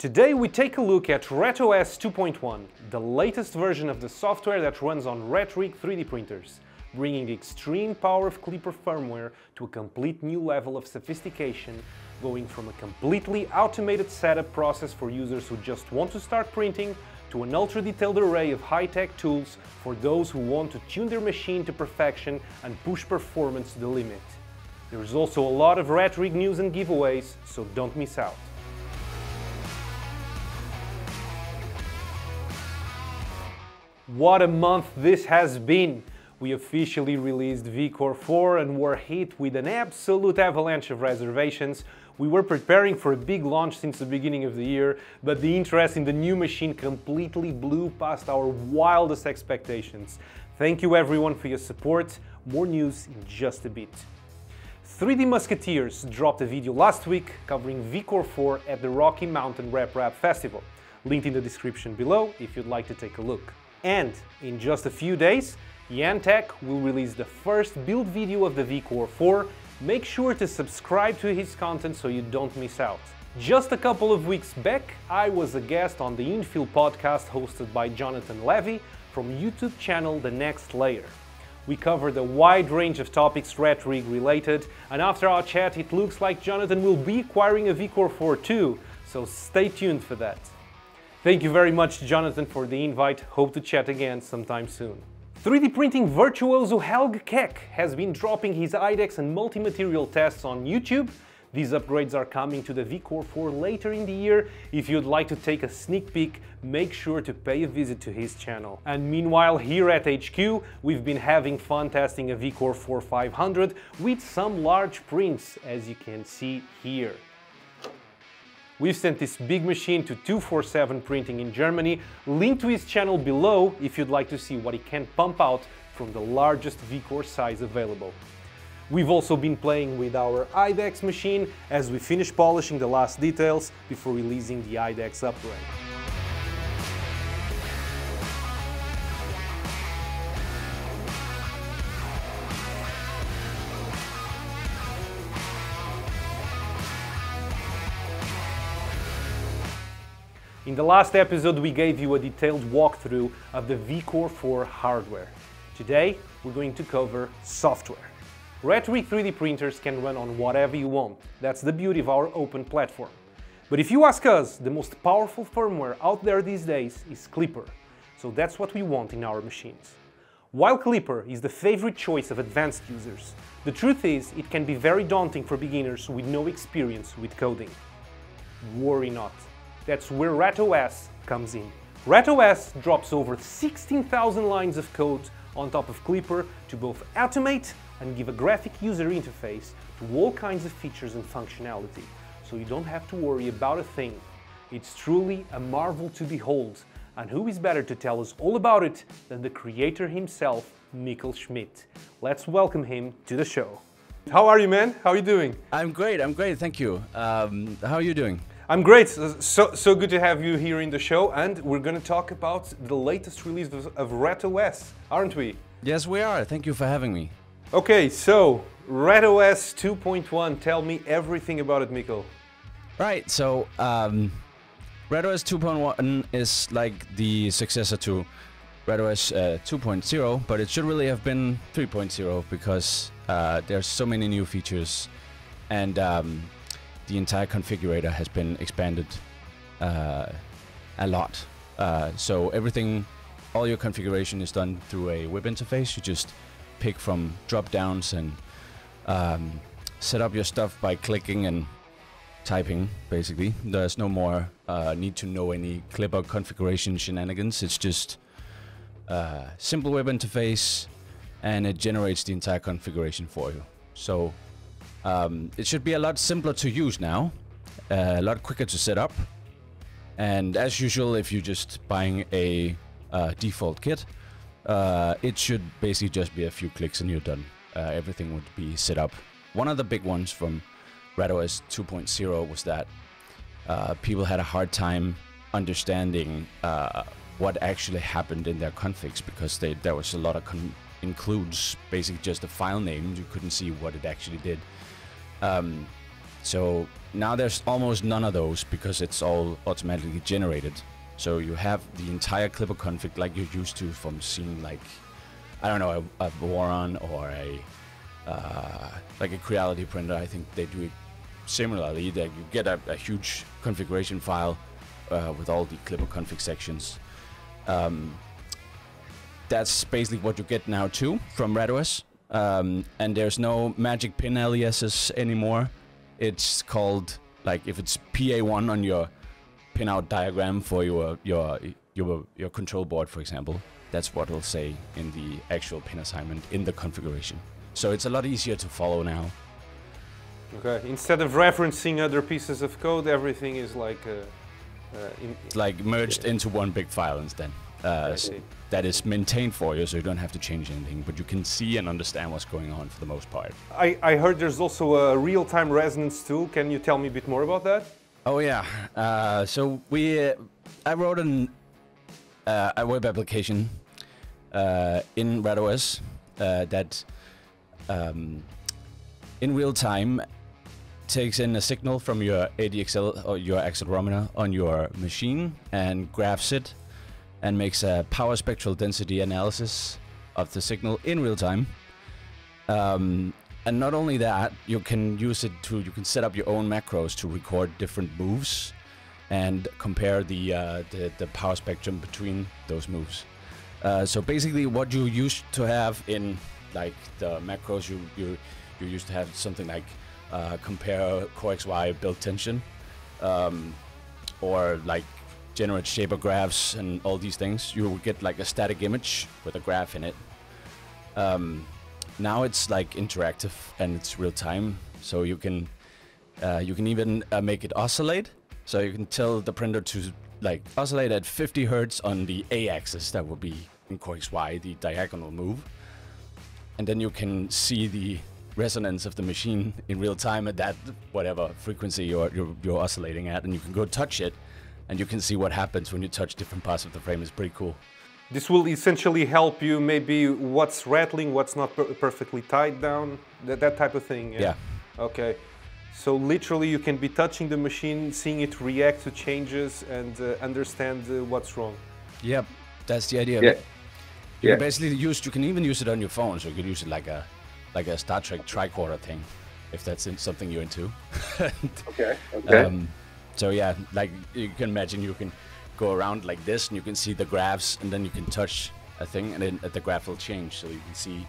Today we take a look at RatOS 2.1, the latest version of the software that runs on RatRig 3D printers, bringing the extreme power of Clipper firmware to a complete new level of sophistication, going from a completely automated setup process for users who just want to start printing to an ultra-detailed array of high-tech tools for those who want to tune their machine to perfection and push performance to the limit. There is also a lot of RatRig news and giveaways, so don't miss out. What a month this has been! We officially released vCore 4 and were hit with an absolute avalanche of reservations. We were preparing for a big launch since the beginning of the year, but the interest in the new machine completely blew past our wildest expectations. Thank you everyone for your support. More news in just a bit. 3D Musketeers dropped a video last week covering vCore 4 at the Rocky Mountain RMRRF Festival. Linked in the description below if you'd like to take a look. And in just a few days, Keck will release the first build video of the vCore 4. Make sure to subscribe to his content so you don't miss out. Just a couple of weeks back, I was a guest on the Infill podcast hosted by Jonathan Levi from YouTube channel The Next Layer. We covered a wide range of topics RatRig related, and after our chat it looks like Jonathan will be acquiring a vCore 4 too, so stay tuned for that. Thank you very much, Jonathan, for the invite. Hope to chat again sometime soon. 3D printing virtuoso Helge Keck has been dropping his IDEX and multi-material tests on YouTube. These upgrades are coming to the vCore 4 later in the year. If you'd like to take a sneak peek, make sure to pay a visit to his channel. And meanwhile, here at HQ, we've been having fun testing a vCore 4 500 with some large prints, as you can see here. We've sent this big machine to 247 Printing in Germany. Link to his channel below if you'd like to see what he can pump out from the largest vCore size available. We've also been playing with our IDEX machine as we finish polishing the last details before releasing the IDEX upgrade. In the last episode we gave you a detailed walkthrough of the vCore 4 hardware. Today we're going to cover software. RatRig 3D printers can run on whatever you want. That's the beauty of our open platform. But if you ask us, the most powerful firmware out there these days is Clipper. So that's what we want in our machines. While Clipper is the favorite choice of advanced users, the truth is it can be very daunting for beginners with no experience with coding. Worry not. That's where RatOS comes in. RatOS drops over 16,000 lines of code on top of Clipper to both automate and give a graphic user interface to all kinds of features and functionality, so you don't have to worry about a thing. It's truly a marvel to behold, and who is better to tell us all about it than the creator himself, Mikkel Schmidt. Let's welcome him to the show. How are you, man? How are you doing? I'm great, thank you. How are you doing? I'm great, so good to have you here in the show, and we're going to talk about the latest release of RatOS, aren't we? Yes, we are. Thank you for having me. Okay, so RatOS 2.1, tell me everything about it, Mikkel. Right, so RatOS 2.1 is like the successor to RatOS 2.0, but it should really have been 3.0 because there's so many new features, and the entire configurator has been expanded a lot. So everything, all your configuration is done through a web interface. You just pick from drop downs and set up your stuff by clicking and typing, basically. There's no more need to know any Clipper configuration shenanigans. It's just simple web interface, and it generates the entire configuration for you. So it should be a lot simpler to use now, a lot quicker to set up, and as usual, if you're just buying a default kit, it should basically just be a few clicks and you're done. Everything would be set up. One of the big ones from RatOS 2.0 was that people had a hard time understanding what actually happened in their configs, because there was a lot of includes basically just a file name. You couldn't see what it actually did. So now there's almost none of those because it's all automatically generated. So you have the entire Clipper config like you're used to from seeing like, I don't know, a Voron or a like a Creality printer. I think they do it similarly. That you get a huge configuration file with all the Clipper config sections. That's basically what you get now too from RatOS. And there's no magic pin aliases anymore. It's called, like, if it's PA1 on your pinout diagram for your control board, for example, that's what it'll say in the actual pin assignment in the configuration. So it's a lot easier to follow now. Okay, instead of referencing other pieces of code, everything is like like merged into one big file instead. That is maintained for you, so you don't have to change anything, but you can see and understand what's going on for the most part. I heard there's also a real-time resonance tool. Can you tell me a bit more about that? Oh yeah, so I wrote a web application in RatOS that in real time takes in a signal from your ADXL or your accelerometer on your machine and graphs it and makes a power spectral density analysis of the signal in real time. And not only that, you can use it to, you can set up your own macros to record different moves and compare the power spectrum between those moves. So basically what you used to have in like the macros, you used to have something like compare CoreXY build tension, or like generate shaper graphs and all these things. You will get like a static image with a graph in it. Now it's like interactive and it's real time, so you can even make it oscillate. So you can tell the printer to like oscillate at 50 Hertz on the A-axis. That would be in CoreXY, the diagonal move. And then you can see the resonance of the machine in real time at that whatever frequency you're oscillating at, and you can go touch it, and you can see what happens when you touch different parts of the frame. It's pretty cool. This will essentially help you maybe what's rattling, what's not perfectly tied down, that type of thing. Yeah. Okay. So literally you can be touching the machine, seeing it react to changes and understand what's wrong. Yep, that's the idea. Yeah. You can basically you can even use it on your phone, so you could use it like a Star Trek tricorder thing, if that's something you're into. Okay. Okay. So yeah, like you can imagine, you can go around like this, and you can see the graphs, and then you can touch a thing, and then the graph will change, so you can see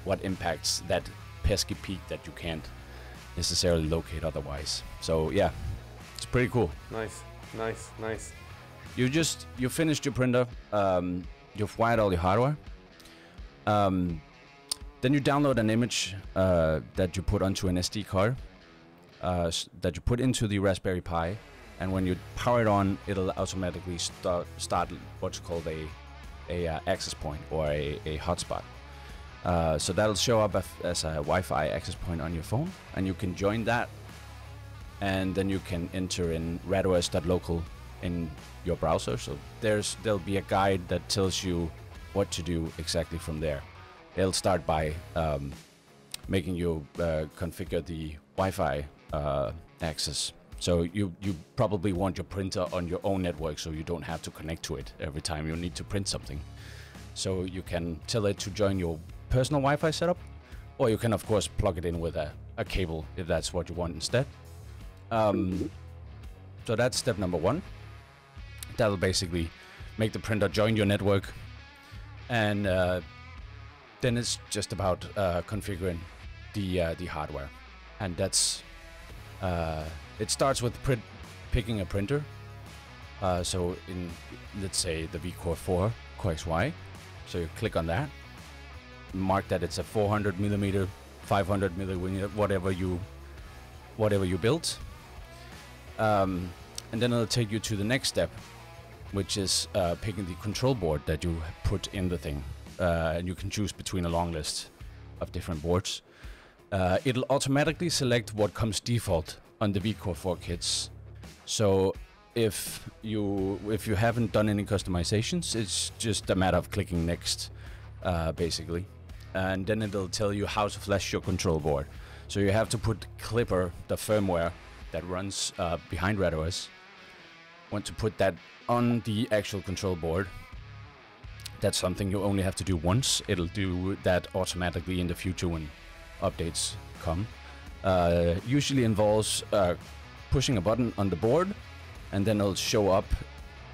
what impacts that pesky peak that you can't necessarily locate otherwise. So yeah, it's pretty cool. Nice, nice, nice. You finished your printer. You've wired all your hardware. Then you download an image that you put onto an SD card, that you put into the Raspberry Pi, and when you power it on, it'll automatically start what's called a access point or a hotspot. So that'll show up as a Wi-Fi access point on your phone, and you can join that, and then you can enter in ratos.local in your browser. So there'll be a guide that tells you what to do exactly from there. It'll start by making you configure the Wi-Fi access. So you probably want your printer on your own network, so you don't have to connect to it every time you need to print something. So you can tell it to join your personal Wi-Fi setup, or you can of course plug it in with a cable if that's what you want instead. So that's step number one. That'll basically make the printer join your network, and then it's just about configuring the hardware, and that's it starts with picking a printer. So in, let's say, the VCore 4 CoreXY, so you click on that, mark that it's a 400 millimeter, 500 millimeter, whatever you built, and then it'll take you to the next step, which is picking the control board that you put in the thing. And you can choose between a long list of different boards. It'll automatically select what comes default on the VCore 4 kits. So if you haven't done any customizations, it's just a matter of clicking next, basically. And then it'll tell you how to flash your control board. So you have to put Clipper, the firmware that runs behind RatOS. Want to put that on the actual control board. That's something you only have to do once. It'll do that automatically in the future when updates come. Usually involves pushing a button on the board, and then it'll show up.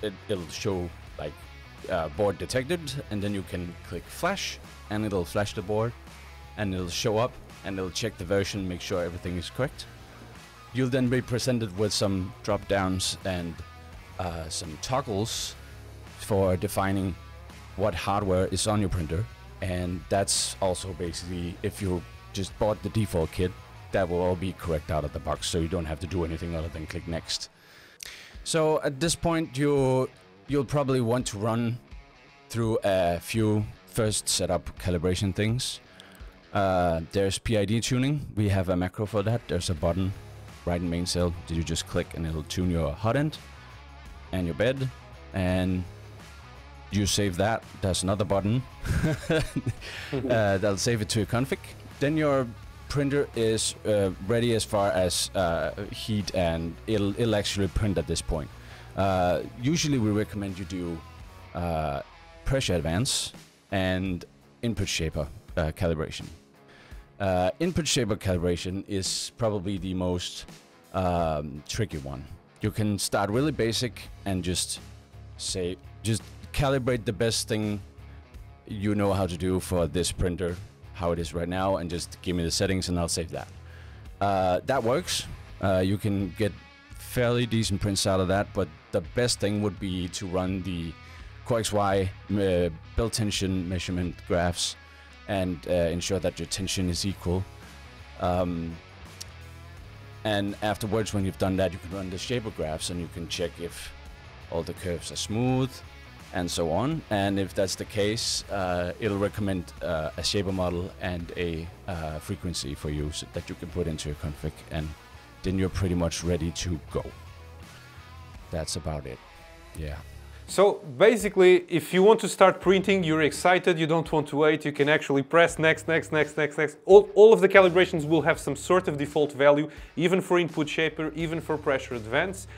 It'll show like board detected, and then you can click flash, and it'll flash the board, and it'll show up, and it'll check the version, make sure everything is correct. You'll then be presented with some drop downs and some toggles for defining what hardware is on your printer, and that's also basically, if you just bought the default kit, that will all be correct out of the box, so you don't have to do anything other than click next. So at this point you'll probably want to run through a few first setup calibration things. There's PID tuning. We have a macro for that. There's a button right in main cell that you just click and it'll tune your hot end and your bed, and you save that. There's another button that'll save it to your config. Then your printer is ready as far as heat, and it'll actually print at this point. Usually we recommend you do pressure advance and input shaper calibration. Input shaper calibration is probably the most tricky one. You can start really basic and just calibrate the best thing you know how to do for this printer, how it is right now, and just give me the settings and I'll save that. That works. You can get fairly decent prints out of that, but the best thing would be to run the CoreXY belt tension measurement graphs and ensure that your tension is equal. And afterwards, when you've done that, you can run the shaper graphs and you can check if all the curves are smooth and so on. And if that's the case, it'll recommend a shaper model and a frequency for you so that you can put into your config, and then you're pretty much ready to go. That's about it. Yeah. So basically, if you want to start printing, you're excited, you don't want to wait, you can actually press next, next, next, next, next. All of the calibrations will have some sort of default value, even for input shaper, even for pressure advance.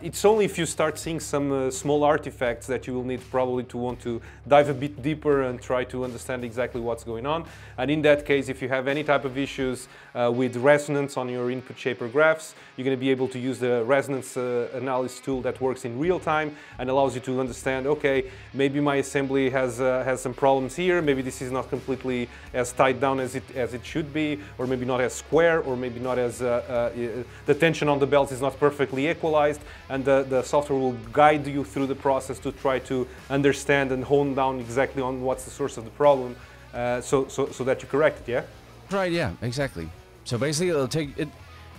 It's only if you start seeing some small artifacts that you will need probably to want to dive a bit deeper and try to understand exactly what's going on. And in that case, if you have any type of issues with resonance on your input shaper graphs, you're going to be able to use the resonance analysis tool that works in real time and allows you to understand, okay, maybe my assembly has some problems here, maybe this is not completely as tied down as it should be, or maybe not as square, or maybe not as the tension on the belt is not perfectly equalized, and the software will guide you through the process to try to understand and hone down exactly on what's the source of the problem, so that you correct it, yeah? Right, yeah, exactly. So basically it'll take it.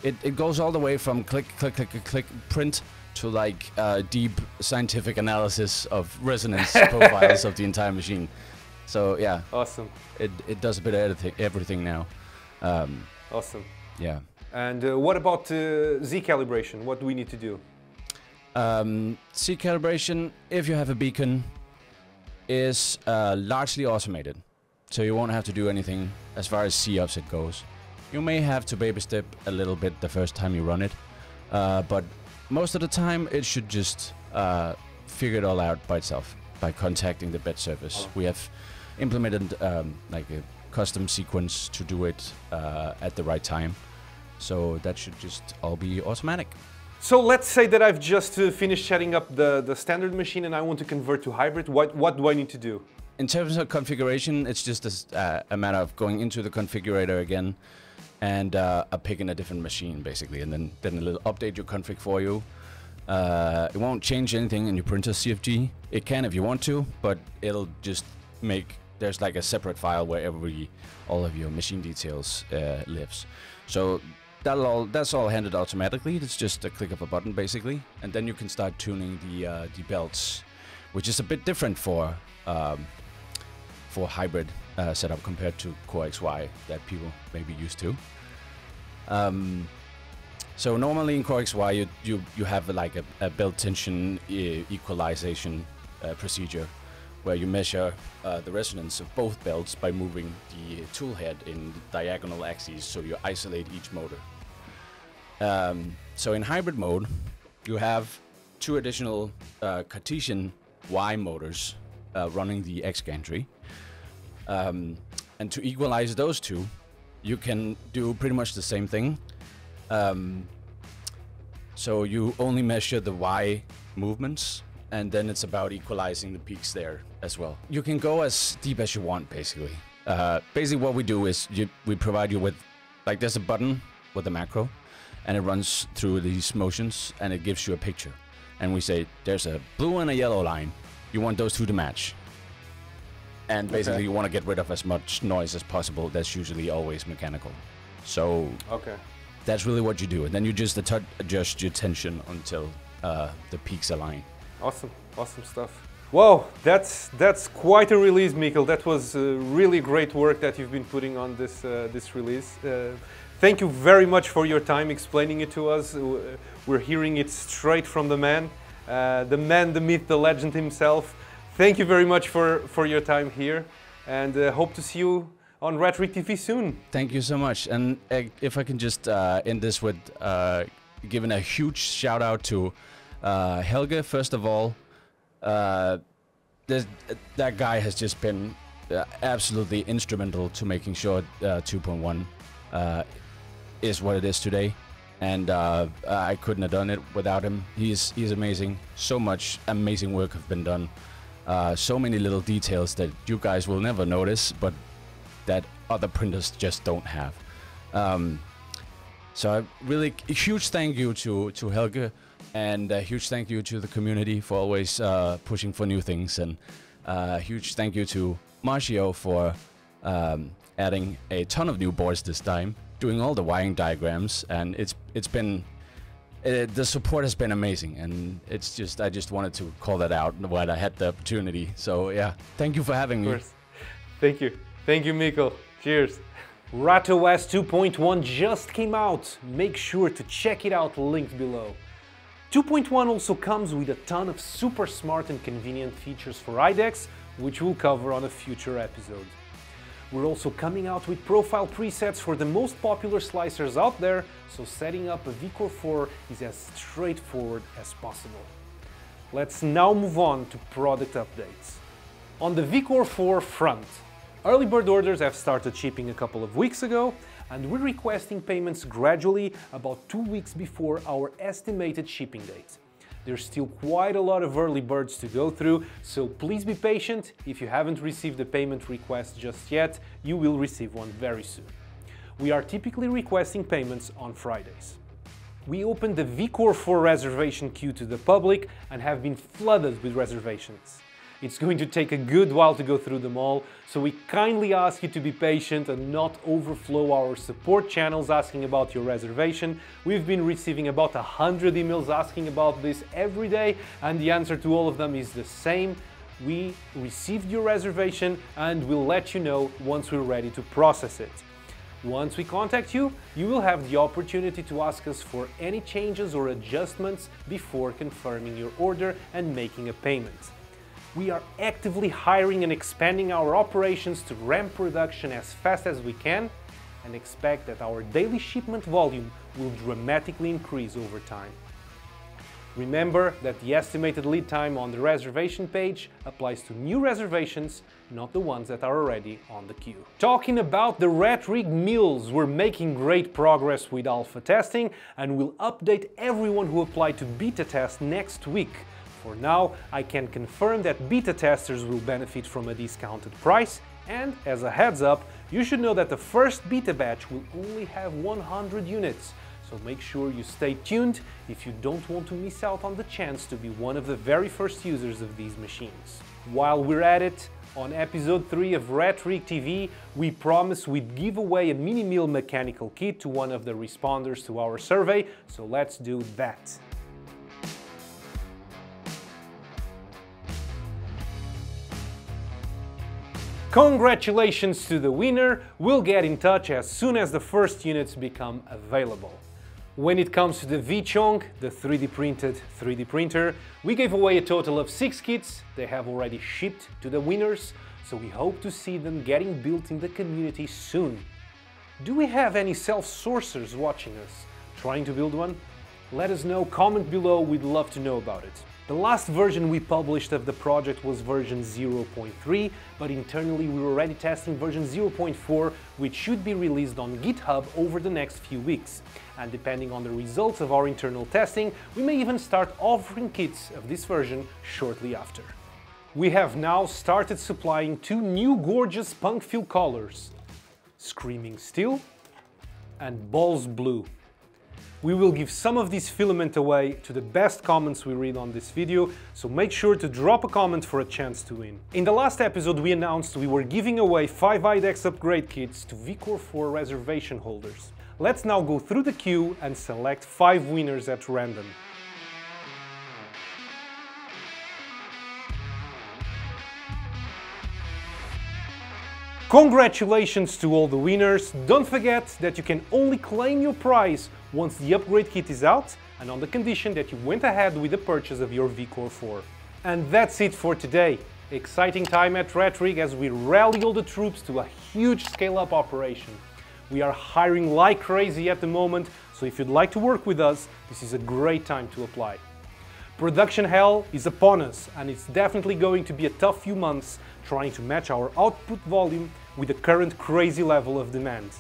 It goes all the way from click, click, click, click, click, print to like deep scientific analysis of resonance profiles of the entire machine. So yeah, awesome. It does a bit of everything now. Awesome. Yeah. And what about Z calibration? What do we need to do? Z calibration, if you have a beacon, is largely automated, so you won't have to do anything as far as Z offset goes. You may have to baby step a little bit the first time you run it, but most of the time it should just figure it all out by itself by contacting the bed service. We have implemented like a custom sequence to do it at the right time, so that should just all be automatic. So let's say that I've just finished setting up the standard machine and I want to convert to hybrid. What do I need to do? In terms of configuration, it's just a matter of going into the configurator again and picking a different machine basically, and then it'll update your config for you. It won't change anything in your printer CFG. It can if you want to, but it'll just make, there's like a separate file where all of your machine details lives. So that's all handled automatically. It's just a click of a button basically, and then you can start tuning the belts, which is a bit different for hybrid setup compared to CoreXY that people may be used to. So normally in CoreXY you have like a belt tension equalization procedure where you measure the resonance of both belts by moving the tool head in diagonal axes, so you isolate each motor. So in hybrid mode, you have 2 additional Cartesian Y motors running the X gantry. And to equalize those 2, you can do pretty much the same thing. So you only measure the Y movements, and then it's about equalizing the peaks there as well. You can go as deep as you want, basically. Basically what we do is we provide you with, like, there's a button with a macro, and it runs through these motions, and it gives you a picture. And we say, there's a blue and a yellow line. You want those 2 to match. And basically you want to get rid of as much noise as possible. That's usually always mechanical. So that's really what you do. And then you just adjust your tension until the peaks align. Awesome, awesome stuff. Wow, that's quite a release, Mikkel. That was really great work that you've been putting on this release. Thank you very much for your time explaining it to us. We're hearing it straight from the man, the myth, the legend himself. Thank you very much for your time here, and hope to see you on RatRig TV soon. Thank you so much. And if I can just end this with giving a huge shout out to Helge, first of all. That guy has just been absolutely instrumental to making sure 2.1 is what it is today, and I couldn't have done it without him. He's amazing. So much amazing work have been done. So many little details that you guys will never notice, but that other printers just don't have. So a huge thank you to Helge, and a huge thank you to the community for always pushing for new things, and a huge thank you to Marcio for adding a ton of new boards this time, doing all the wiring diagrams, and it's been the support has been amazing, and I just wanted to call that out while I had the opportunity. So yeah, thank you for having me. Of course. Thank you, Mikkel. Cheers. RatOS 2.1 just came out. Make sure to check it out, linked below. 2.1 also comes with a ton of super smart and convenient features for IDEX, which we'll cover on a future episode. We're also coming out with profile presets for the most popular slicers out there, so setting up a VCore 4 is as straightforward as possible. Let's now move on to product updates. On the VCore 4 front, early bird orders have started shipping a couple of weeks ago, and we're requesting payments gradually about 2 weeks before our estimated shipping date. There's still quite a lot of early birds to go through, so please be patient. If you haven't received a payment request just yet, you will receive one very soon. We are typically requesting payments on Fridays. We opened the VCore 4 reservation queue to the public and have been flooded with reservations. It's going to take a good while to go through them all, so we kindly ask you to be patient and not overflow our support channels asking about your reservation. We've been receiving about 100 emails asking about this every day, and the answer to all of them is the same. We received your reservation and we'll let you know once we're ready to process it. Once we contact you, you will have the opportunity to ask us for any changes or adjustments before confirming your order and making a payment. We are actively hiring and expanding our operations to ramp production as fast as we can, and expect that our daily shipment volume will dramatically increase over time. Remember that the estimated lead time on the reservation page applies to new reservations, not the ones that are already on the queue. Talking about the RatRig Mills, we're making great progress with alpha testing, and we'll update everyone who applied to beta test next week. For now, I can confirm that beta testers will benefit from a discounted price, and as a heads up, you should know that the first beta batch will only have 100 units, so make sure you stay tuned if you don't want to miss out on the chance to be one of the very first users of these machines. While we're at it, on episode 3 of RatRig TV, we promised we'd give away a mini-mill mechanical kit to one of the responders to our survey, so let's do that. Congratulations to the winner! We'll get in touch as soon as the first units become available. When it comes to the V-Chong, the 3D printed 3D printer, we gave away a total of 6 kits. They have already shipped to the winners, so we hope to see them getting built in the community soon. Do we have any self-sourcers watching us, trying to build one? Let us know, comment below, we'd love to know about it. The last version we published of the project was version 0.3, but internally we were already testing version 0.4, which should be released on GitHub over the next few weeks. And depending on the results of our internal testing, we may even start offering kits of this version shortly after. We have now started supplying 2 new gorgeous Punkfil colors, Screaming Steel and Balls Blue. We will give some of these filament away to the best comments we read on this video, so make sure to drop a comment for a chance to win. In the last episode we announced we were giving away 5 IDEX upgrade kits to VCore 4 reservation holders. Let's now go through the queue and select 5 winners at random. Congratulations to all the winners! Don't forget that you can only claim your prize once the upgrade kit is out and on the condition that you went ahead with the purchase of your VCore 4. And that's it for today. Exciting time at RatRig as we rally all the troops to a huge scale-up operation. We are hiring like crazy at the moment, so if you'd like to work with us, this is a great time to apply. Production hell is upon us, and it's definitely going to be a tough few months trying to match our output volume with the current crazy level of demand.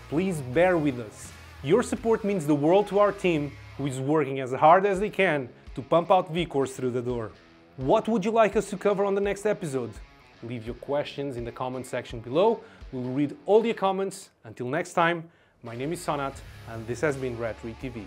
Please bear with us. Your support means the world to our team, who is working as hard as they can to pump out VCores through the door. What would you like us to cover on the next episode? Leave your questions in the comment section below. We'll read all your comments. Until next time, my name is Sonat, and this has been RatRig TV.